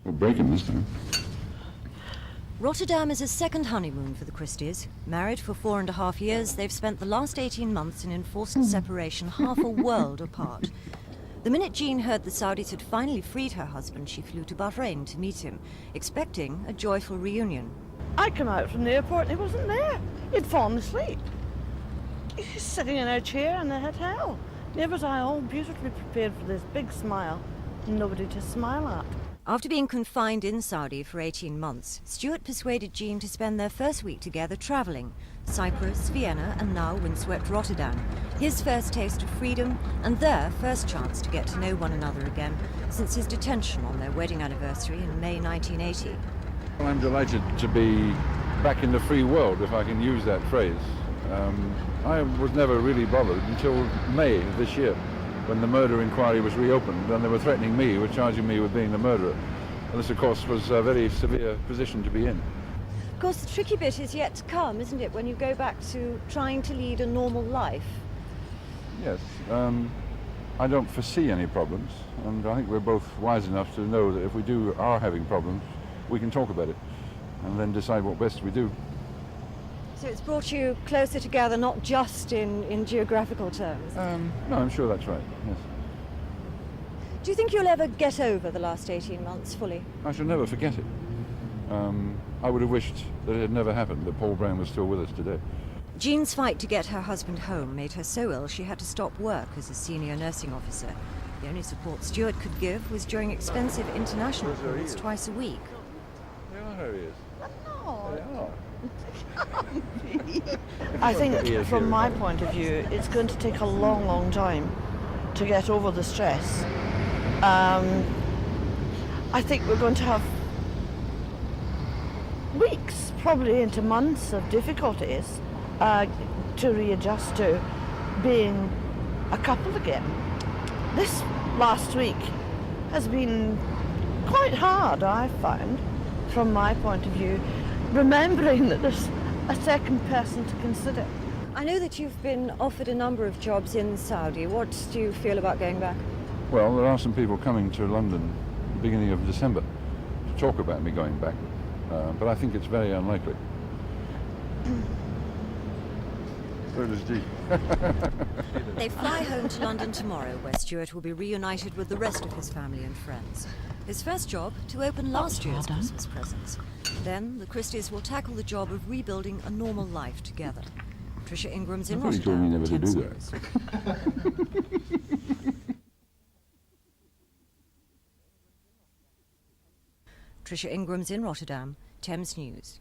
We'll break him this time. Rotterdam is a second honeymoon for the Christies. Married for 4.5 years, they've spent the last 18 months in enforced separation, half a world apart. The minute Jean heard the Saudis had finally freed her husband, she flew to Bahrain to meet him, expecting a joyful reunion. I came out from the airport and he wasn't there. He'd fallen asleep. He's sitting in a chair in the hotel. There was I, all beautifully prepared for this big smile. Nobody to smile at. After being confined in Saudi for 18 months, Stuart persuaded Jean to spend their first week together travelling. Cyprus, Vienna, and now windswept Rotterdam. His first taste of freedom, and their first chance to get to know one another again since his detention on their wedding anniversary in May 1980. Well, I'm delighted to be back in the free world, if I can use that phrase. I was never really bothered until May of this year, when the murder inquiry was reopened and they were threatening me with charging me with being the murderer. And this, of course, was a very severe position to be in. Of course, the tricky bit is yet to come, isn't it, when you go back to trying to lead a normal life? Yes. I don't foresee any problems, and I think we're both wise enough to know that if we are having problems, we can talk about it and then decide what best we do. So it's brought you closer together, not just in geographical terms? No, I'm sure that's right, yes. Do you think you'll ever get over the last 18 months fully? I shall never forget it. I would have wished that it had never happened, that Paul Brown was still with us today. Jean's fight to get her husband home made her so ill she had to stop work as a senior nursing officer. The only support Stuart could give was during expensive international calls twice a week. They are, here he is. No. They are. I think, from my point of view, it's going to take a long, long time to get over the stress. I think we're going to have weeks, probably into months of difficulties to readjust to being a couple again. This last week has been quite hard, I've found, from my point of view, remembering that there's a second person to consider. I know that you've been offered a number of jobs in Saudi. What do you feel about going back? Well, there are some people coming to London at the beginning of December to talk about me going back, but I think it's very unlikely. So does Dee. They fly home to London tomorrow, where Stuart will be reunited with the rest of his family and friends. His first job, to open last year's Christmas presents. Then the Christies will tackle the job of rebuilding a normal life together. Tricia Ingram's in Somebody told me Rotterdam. never to do Thames that. News. Tricia Ingram's in Rotterdam, Thames News.